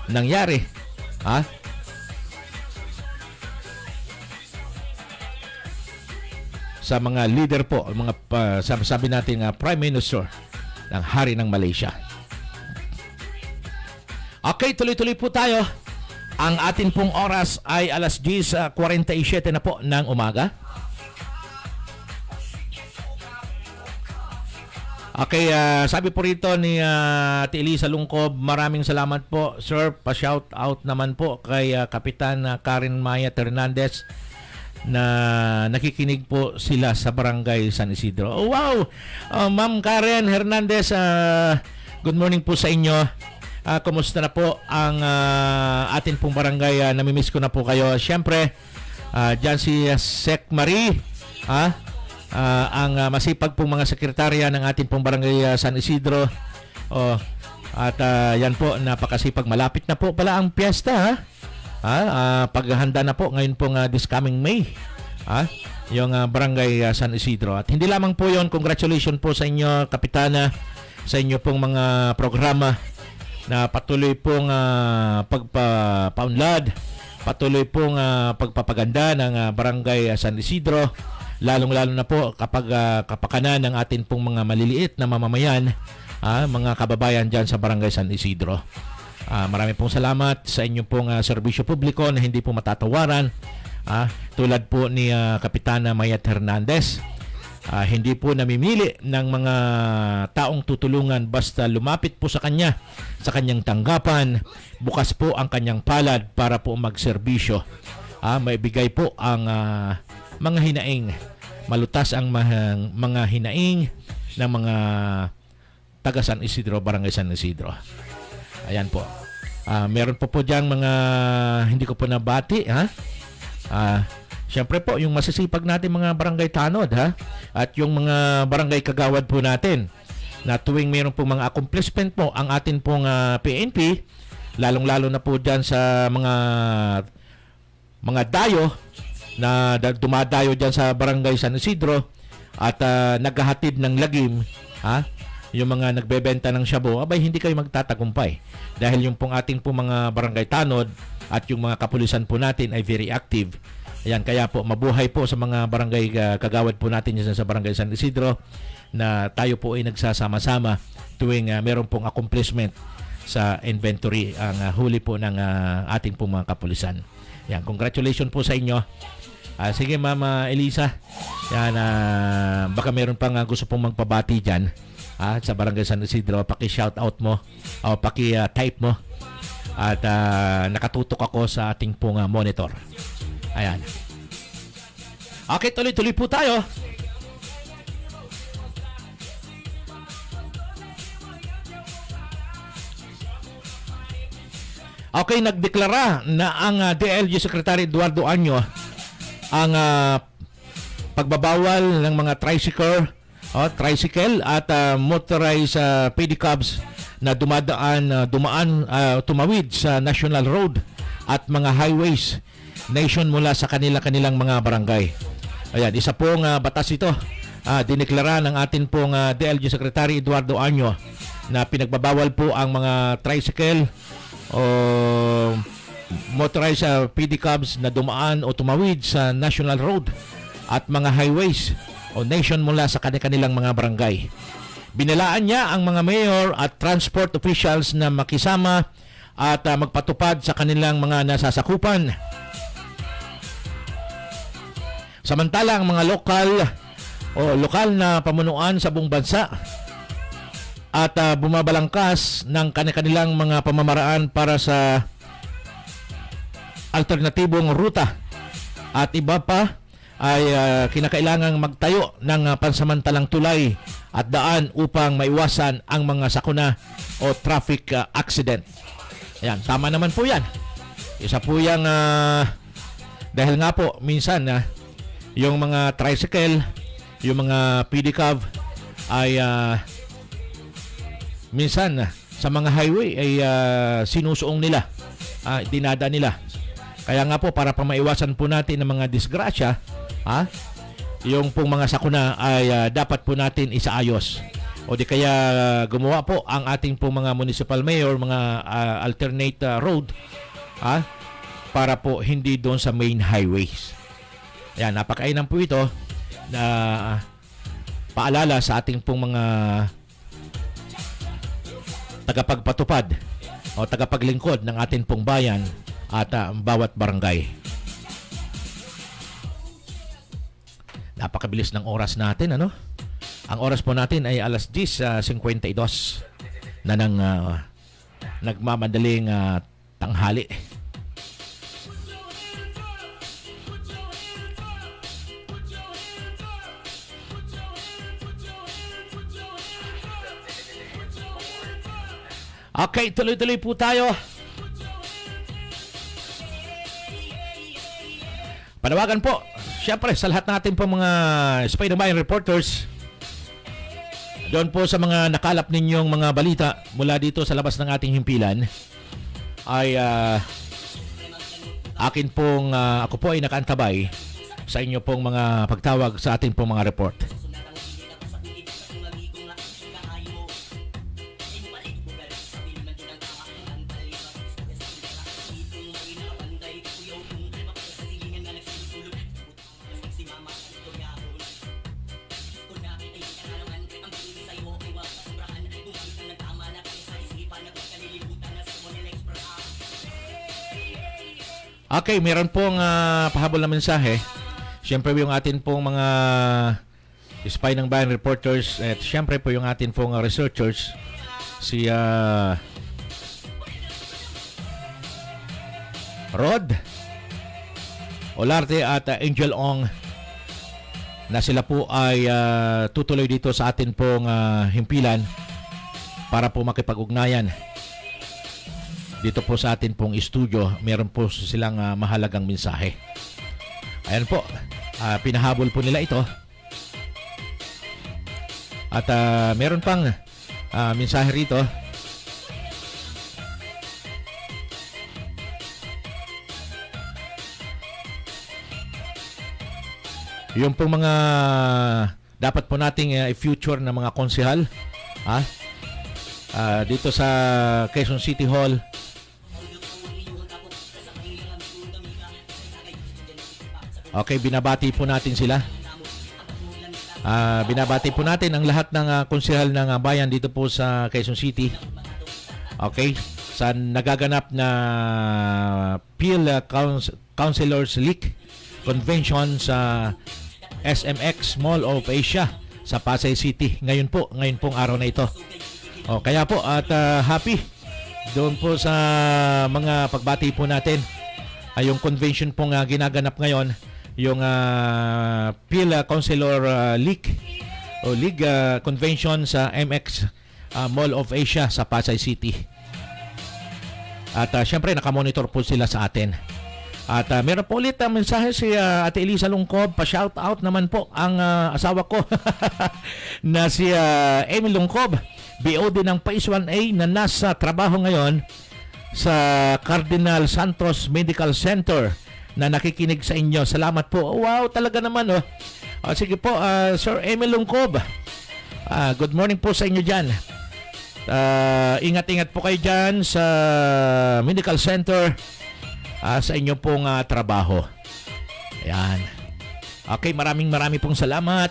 B: nangyari sa mga leader po, mga sabi natin Prime Minister ng Hari ng Malaysia. Okay, tuloy-tuloy po tayo. Ang atin pong oras ay alas 10:47 na po ng umaga. Okay, sabi po rito ni Ate Elisa Lungkob, maraming salamat po, sir. Pa-shout out naman po kay Kapitan Karen Maya Hernandez na nakikinig po sila sa Barangay San Isidro. Oh, wow! Ma'am Karen Hernandez, good morning po sa inyo. Kumusta na po ang atin pong barangay? Namimiss ko na po kayo. Siyempre, dyan si Sec Marie, ang masipag pong mga sekretarya ng atin pong Barangay San Isidro. At yan po, napakasipag. Malapit na po pala ang piyesta, paghahanda na po ngayon pong this coming May, yung Barangay San Isidro. At hindi lamang po yon, congratulations po sa inyo, Kapitana, sa inyo pong mga programa na patuloy pong pagpapaunlad, patuloy pong pagpapaganda ng Barangay San Isidro, lalong-lalo na po kapag kapakanan ng atin pong mga maliliit na mamamayan, mga kababayan dyan sa Barangay San Isidro. Marami pong salamat sa inyong pong serbisyo publiko na hindi po matatawaran, tulad po ni Kapitana Mayat Hernandez. Hindi po namimili ng mga taong tutulungan basta lumapit po sa kanya, sa kanyang tanggapan. Bukas po ang kanyang palad para po magserbisyo. Maibigay po ang mga hinaing. Malutas ang mga hinaing ng mga taga San Isidro, Barangay San Isidro. Ayan po. Meron po dyan mga hindi ko po nabati. Siyempre po, yung masisipag natin mga barangay tanod, at yung mga barangay kagawad po natin, na tuwing mayroon po mga accomplishment po ang atin pong PNP, lalong-lalo na po dyan sa mga dayo na dumadayo dyan sa barangay San Isidro at naghahatid ng lagim, yung mga nagbebenta ng shabu, abay hindi kayo magtatagumpay. Dahil yung pong ating po mga barangay tanod at yung mga kapulisan po natin ay very active. Ayan, kaya po mabuhay po sa mga barangay kagawad po natin dyan sa barangay San Isidro na tayo po ay nagsasama-sama tuwing meron pong accomplishment sa inventory ang huli po ng ating pong mga kapulisan. Yan, congratulations po sa inyo. Sige Mama Elisa, yan, baka meron pang gusto pong magpabati dyan sa barangay San Isidro, paki-shout out mo o paki-type mo at nakatutok ako sa ating pong monitor. Ayan. Okay, tuloy-tuloy po tayo. Okay, nagdeklara na ang DLG Secretary Eduardo Año ang pagbabawal ng mga tricycle at motorized pedicabs na tumawid sa National Road at mga highways nation mula sa kanilang mga barangay. Ayan, isa pong batas ito. Dineklara ng atin pong DLG Secretary Eduardo Año na pinagbabawal po ang mga tricycle o motorized pedicabs na dumaan o tumawid sa National Road at mga highways o nation mula sa kanilang mga barangay. Binalaan niya ang mga mayor at transport officials na makisama at magpatupad sa kanilang mga nasasakupan. Samantala, ang mga lokal na pamunuan sa buong bansa at bumabalangkas ng kanilang mga pamamaraan para sa alternatibong ruta at iba pa ay kinakailangang magtayo ng pansamantalang tulay at daan upang maiwasan ang mga sakuna o traffic accident. Ayan, tama naman po yan. Isa po yung dahil nga po minsan yung mga tricycle, yung mga pedicab ay minsan sa mga highway ay sinusuong nila, dinada nila. Kaya nga po para maiwasan po natin ng mga disgrasya, yung pong mga sakuna ay dapat po natin isaayos. O di kaya gumawa po ang ating pong mga municipal mayor, mga alternate road, para po hindi doon sa main highways. Ayan, napakainam po ito na paalala sa ating pong mga tagapagpatupad o tagapaglingkod ng ating pong bayan at bawat barangay. Napakabilis ng oras natin, ano? Ang oras po natin ay alas 10:52 na ng nagmamadaling tanghali. Okay, tuloy-tuloy po tayo. Panawagan po, siyempre sa lahat natin po mga Spider-Man reporters, doon po sa mga nakalap ninyong mga balita mula dito sa labas ng ating himpilan, ay ako po ay nakaantabay sa inyo pong mga pagtawag sa ating pong mga report. Okay, meron pong pahabol na mensahe. Siyempre yung atin pong mga Spy ng Bayan Reporters, at syempre po yung atin pong researchers, si Rod Olarte at Angel Ong, na sila po ay tutuloy dito sa atin pong himpilan para po makipag-ugnayan dito po sa atin pong studio. Meron po silang mahalagang mensahe. Ayan po, pinahabol po nila ito. At meron pang mensahe rito. Yung pong mga dapat po nating future na mga konsehal dito sa Quezon City Hall. Okay, binabati po natin sila. Binabati po natin ang lahat ng konsehal ng bayan dito po sa Quezon City. Okay, sa nagaganap na Peel Councilors League Convention sa SMX Mall of Asia sa Pasay City. Ngayon pong araw na ito. Kaya po at happy doon po sa mga pagbati po natin. Yung convention pong ginaganap ngayon, yung Peel Councilor League Convention sa MX Mall of Asia sa Pasay City. At syempre nakamonitor po sila sa atin. At meron po ulit ang mensahe si Ate Elisa Lungkob. Pa-shout out naman po ang asawa ko na si Amy Lungkob, BOD ng PAIS 1A, na nasa trabaho ngayon sa Cardinal Santos Medical Center, na nakikinig sa inyo. Salamat po. Wow, talaga naman sige po, Sir Amy Lungkob. Good morning po sa inyo dyan. Ingat-ingat po kayo dyan sa medical center, sa inyo pong trabaho. Ayan. Okay, maraming pong salamat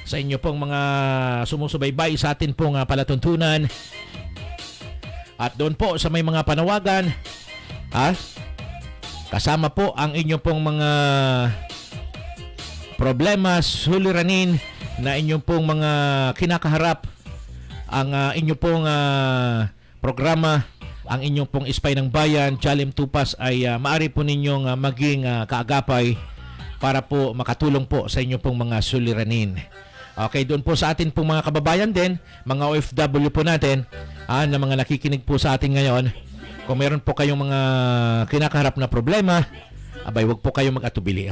B: sa inyo pong mga sumusubaybay sa atin pong palatuntunan. At doon po sa may mga panawagan, kasama po ang inyo pong mga problema, suliranin na inyo pong mga kinakaharap, ang inyo pong programa, ang inyong pong Spy ng Bayan, Chalim Tupas, ay maaari po ninyong maging kaagapay para po makatulong po sa inyong pong mga suliranin. Okay, doon po sa atin pong mga kababayan din, mga OFW po natin, na mga nakikinig po sa atin ngayon, kung meron po kayong mga kinakaharap na problema, abay, wag po kayong mag-atubili,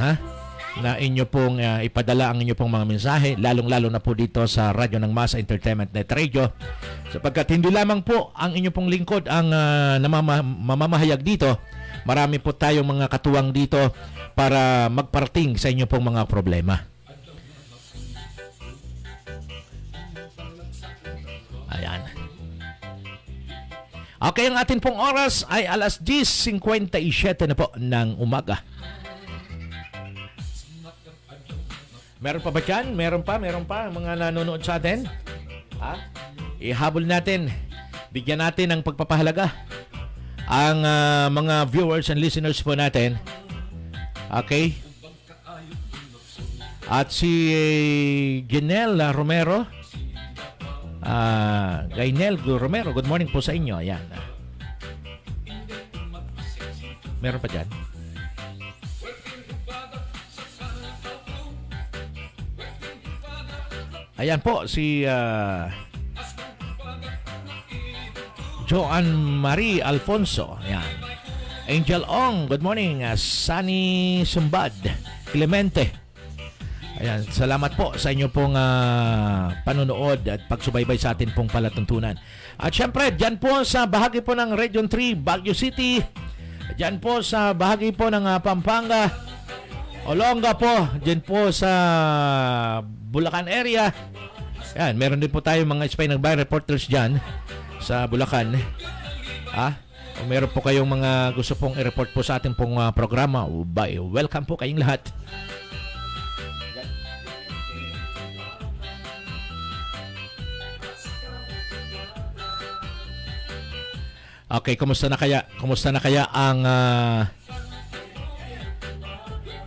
B: na inyo pong ipadala ang inyo pong mga mensahe, lalong-lalo na po dito sa Radyo ng Masa Entertainment Net Radio, sapagkat hindi lamang po ang inyo pong lingkod ang mamamahayag dito. Marami po tayong mga katuwang dito para magparating sa inyo pong mga problema. Ayan. Okay, ang atin pong oras ay alas 10:57 na po ng umaga. Meron pa ba dyan? Meron pa mga nanonood sa atin. Ihabol natin. Bigyan natin ng pagpapahalaga ang mga viewers and listeners po natin. Okay? At si Gainel Romero. Gainel Romero, good morning po sa inyo. Ayan. Meron pa dyan? Ayan po, si Joan Marie Alfonso. Ayan. Angel Ong, good morning. Sunny Sumbad, Clemente. Ayan, salamat po sa inyo pong panonood at pagsubaybay sa atin pong palatuntunan. At syempre, dyan po sa bahagi po ng Region 3, Baguio City. Dyan po sa bahagi po ng Pampanga, Olonga po. Dyan po sa Bulacan area. Ayan, meron din po tayo mga Spy ng Bayan reporters dyan sa Bulacan. Kung meron po kayong mga gusto pong i-report po sa ating pong programa, welcome po kayong lahat. Okay, kumusta na kaya ang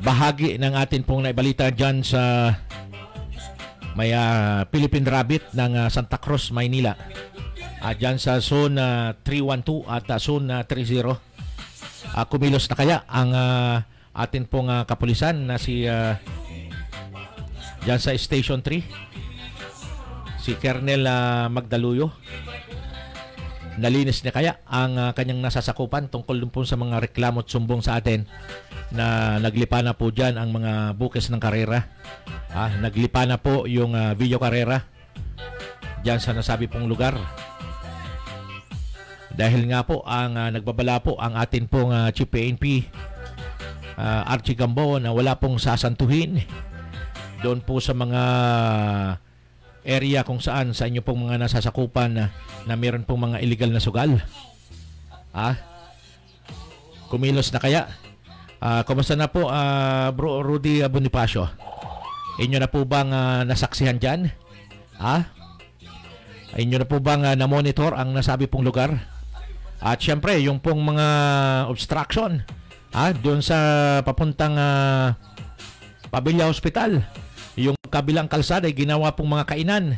B: bahagi ng atin pong naibalita dyan sa may Philippine Rabbit ng Santa Cruz, Maynila. Dyan sa zone 312 at zone 30. Kumilos na kaya ang atin pong kapulisan na si dyan sa Station 3, si Colonel Magdaluyo. Nalinis na kaya ang kanyang nasasakupan tungkol dun po sa mga reklamo at sumbong sa atin na naglipa na po dyan ang mga bukes ng karera. Naglipa na po yung video karera dyan sa nasabi pong lugar. Dahil nga po ang nagbabala po ang atin pong Chief PNP Archie Gambo na wala pong sasantuhin doon po sa mga area kung saan sa inyo pong mga nasasakupan na meron pong mga illegal na sugal. Kumilos na kaya? Kumusta na po Bro Rudy Bonifacio? Inyo na po bang nasaksihan dyan? Inyo na po bang na-monitor ang nasabi pong lugar? At syempre, yung pong mga obstruction doon sa papuntang Pabilla Hospital, yung kabilang kalsada ay ginawa pong mga kainan,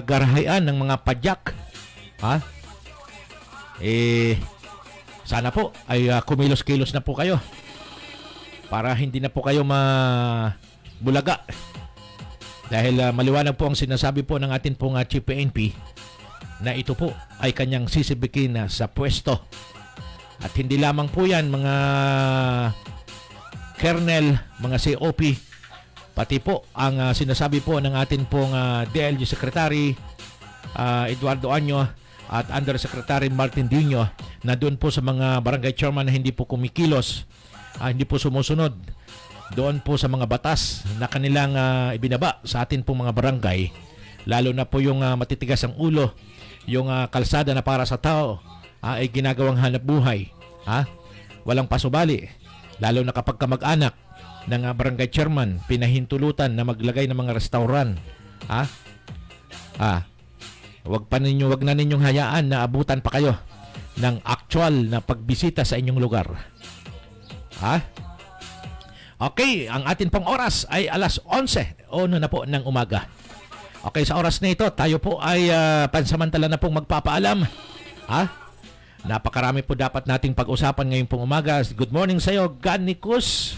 B: garahayan ng mga padyak. Sana po ay kumilos-kilos na po kayo para hindi na po kayo mabulaga. Dahil maliwanag po ang sinasabi po ng atin pong Chief PNP na ito po ay kanyang sisibikin sa pwesto. At hindi lamang po yan mga kernel, mga COP, pati po ang sinasabi po ng atin pong DLG Secretary Eduardo Año at Undersecretary Martin Dino na doon po sa mga barangay chairman na hindi po kumikilos, hindi po sumusunod doon po sa mga batas na kanilang ibinaba sa atin pong mga barangay, lalo na po yung matitigas ang ulo, yung kalsada na para sa tao ay ginagawang hanap buhay, walang pasubali, lalo na kapag kamag-anak ng barangay chairman pinahintulutan na maglagay ng mga restaurant. Wag na ninyong hayaan na abutan pa kayo ng actual na pagbisita sa inyong lugar. Okay, ang atin pong oras ay alas 11 na po ng umaga. Okay, sa oras na ito, tayo po ay pansamantala na pong magpapaalam. Napakarami po dapat nating pag-usapan ngayon pong umaga. Good morning sa iyo, Ganicus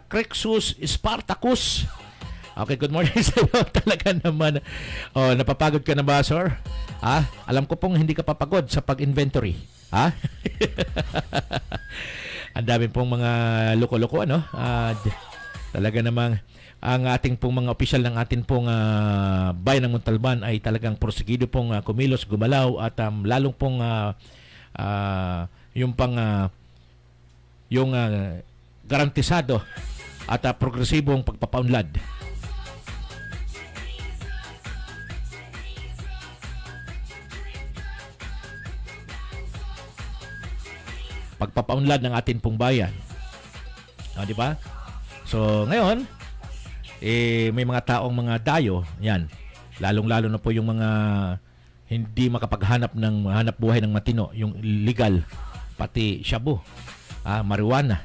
B: Crexus Spartacus. Okay, good morning sa iyo. Talaga naman. Napapagod ka na ba, sir? Alam ko pong hindi ka papagod sa pag-inventory. Ang dami pong mga loko-loko, talaga namang ang ating pong mga opisyal ng atin pong bayan ng Montalban ay talagang porsigido pong kumilos, gumalaw at lalong pong yung garantisado at progresibong pagpapaunlad. Pagpapaunlad ng atin pong bayan. Di ba? So, ngayon, may mga taong mga dayo, yan. Lalong-lalo na po yung mga hindi makapaghanap ng hanap buhay ng matino, yung legal, pati shabu, marijuana.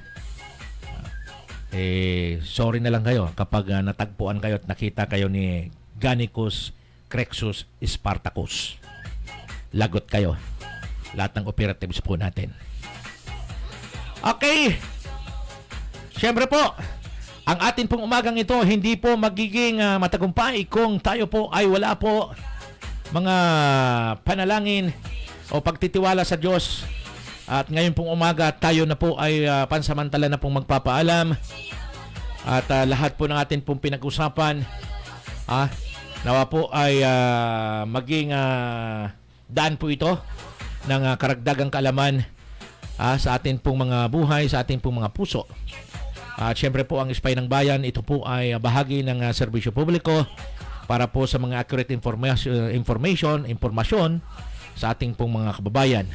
B: Sorry na lang kayo kapag natagpuan kayo at nakita kayo ni Ganicus Crexus Spartacus. Lagot kayo. Lahat ng operatives po natin. Okay. Siyempre po, ang atin pong umagang ito hindi po magiging matagumpay kung tayo po ay wala po mga panalangin o pagtitiwala sa Diyos. At ngayon pong umaga tayo na po ay pansamantala na pong magpapaalam. At lahat po ng atin pong pinag-usapan nawa po ay maging daan po ito ng karagdagang kaalaman sa atin pong mga buhay, sa atin pong mga puso. At syempre po ang Spy ng Bayan, ito po ay bahagi ng serbisyo publiko para po sa mga accurate impormasyon sa ating pong mga kababayan.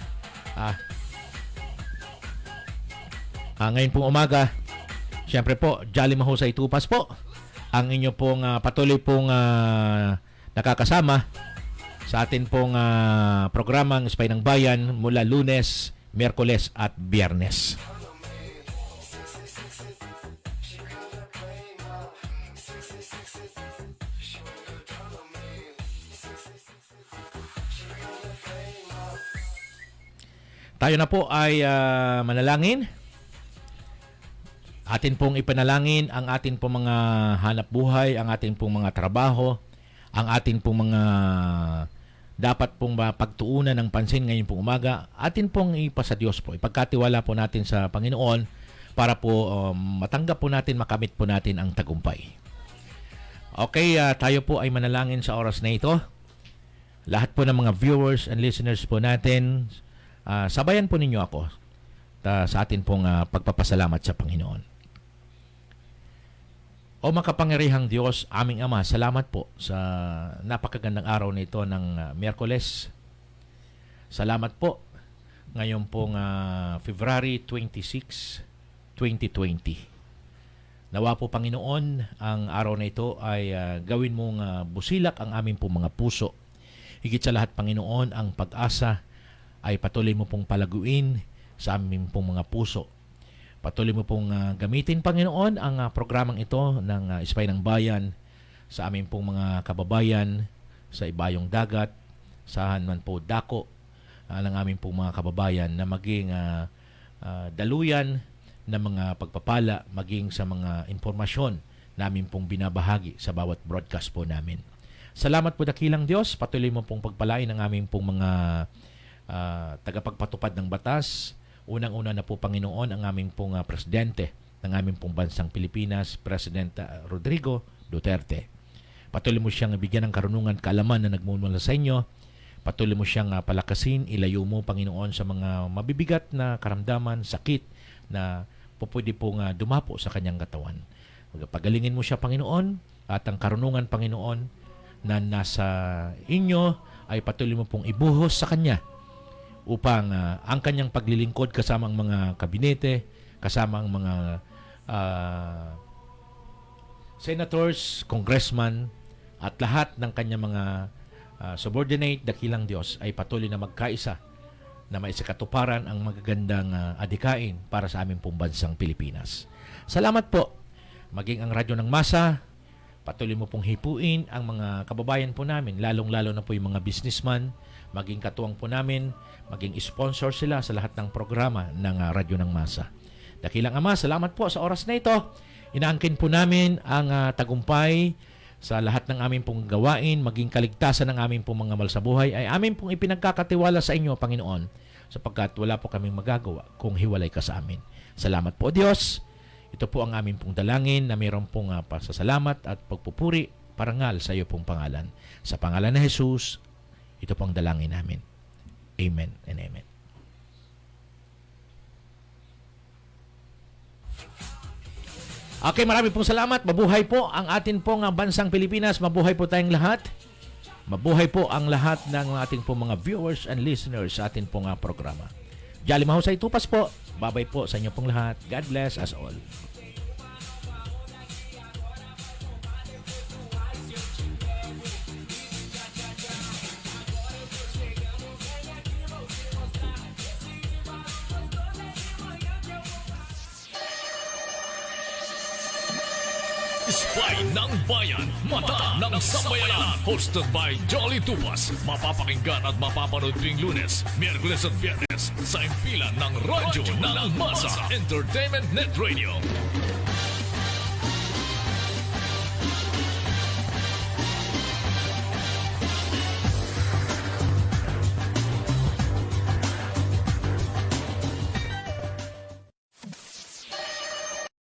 B: Ngayon pong umaga, syempre po, Jolly Mahusay Tupas po ang inyo pong patuloy pong nakakasama sa atin pong programang Spy ng Bayan mula Lunes, Miyerkules at Biyernes. Tayo na po ay manalangin. Atin pong ipanalangin ang atin pong mga hanap buhay, ang atin pong mga trabaho, ang atin pong mga dapat pong pagtuunan ng pansin ngayon pong umaga. Atin pong ipasa Diyos po. Ipagkatiwala po natin sa Panginoon para po matanggap po natin, makamit po natin ang tagumpay. Okay, tayo po ay manalangin sa oras na ito. Lahat po ng mga viewers and listeners po natin, sabayan po ninyo ako sa atin pong pagpapasalamat sa Panginoon. O makapangyarihang Diyos, aming Ama, salamat po sa napakagandang araw na ito ng Miyerkules. Salamat po ngayon pong February 26, 2020. Nawa po Panginoon, ang araw na ito ay gawin mong busilak ang aming pong mga puso. Higit sa lahat Panginoon, ang pag-asa ay patuloy mo pong palaguin sa aming pong mga puso. Patuloy mo pong gamitin, Panginoon, ang programang ito ng Ispay ng Bayan sa aming pong mga kababayan sa ibayong dagat, saan man po dako ng aming pong mga kababayan na maging daluyan ng mga pagpapala, maging sa mga impormasyon namin pong binabahagi sa bawat broadcast po namin. Salamat po dakilang Diyos, patuloy mo pong pagpalain ang aming pong mga tagapagpatupad ng batas. Unang-una na po Panginoon ang aming pong presidente ng aming pong bansang Pilipinas, President Rodrigo Duterte. Patuloy mo siyang bigyan ng karunungan, kaalaman na nagmumula sa inyo. Patuloy mo siyang palakasin, ilayo mo Panginoon sa mga mabibigat na karamdaman, sakit na pwede pong dumapo sa kanyang katawan. Pagalingin mo siya Panginoon at ang karunungan Panginoon na nasa inyo ay patuloy mo pong ibuhos sa kanya upang ang kanyang paglilingkod kasama ang mga kabinete, kasama ang mga senators, congressman, at lahat ng kanyang mga subordinate, dakilang Diyos, ay patuloy na magkaisa na maisakatuparan ang magagandang adikain para sa aming pong bansang Pilipinas. Salamat po. Maging ang Radyo ng Masa, patuloy mo pong hipuin ang mga kababayan po namin, lalong-lalo na po yung mga businessman, maging katuwang po namin, maging sponsor sila sa lahat ng programa ng Radyo ng Masa. Dakilang Ama, salamat po sa oras na ito. Inaangkin po namin ang tagumpay sa lahat ng aming pong gawain, maging kaligtasan ng aming pong mga malsabuhay ay aming pong ipinagkakatiwala sa inyo, Panginoon, sapagkat wala po kaming magagawa kung hiwalay ka sa amin. Salamat po, Diyos. Ito po ang aming pong dalangin na mayroon pong pasasalamat at pagpupuri, parangal sa iyo pong pangalan. Sa pangalan na Jesus, ito pong dalangin namin. Amen and amen. Okay, maraming pong salamat. Mabuhay po ang atin pong bansang Pilipinas. Mabuhay po tayong lahat. Mabuhay po ang lahat ng ating pong mga viewers and listeners sa atin pong programa. Jolly Mahusay Tupas po. Babay po sa inyo pong lahat. God bless us all.
A: Ispay ng Bayan, Mata ng Sambayanan. Hosted by Jolly Tupas. Mapapakinggan at mapapanood tuwing Lunes, Miyerkules at Biyernes sa impilan ng Radyo ng Masa Entertainment Net Radio.